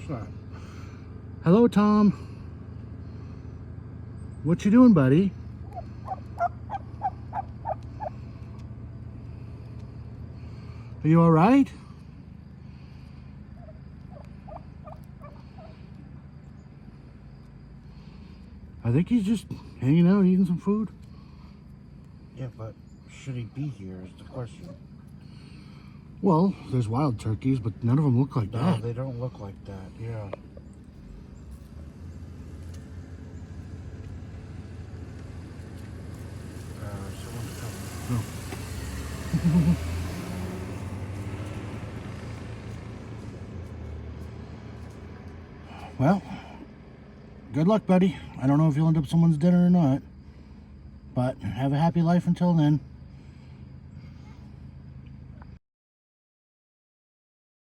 course not. Hello, Tom. What you doing, buddy? Are you all right? I think he's just hanging out, eating some food. Yeah, but should he be here is the question. Well, there's wild turkeys, but none of them look like No, that. they don't look like that. Yeah. Someone's coming. Oh. Well, good luck, buddy. I don't know if you'll end up someone's dinner or not, but have a happy life until then.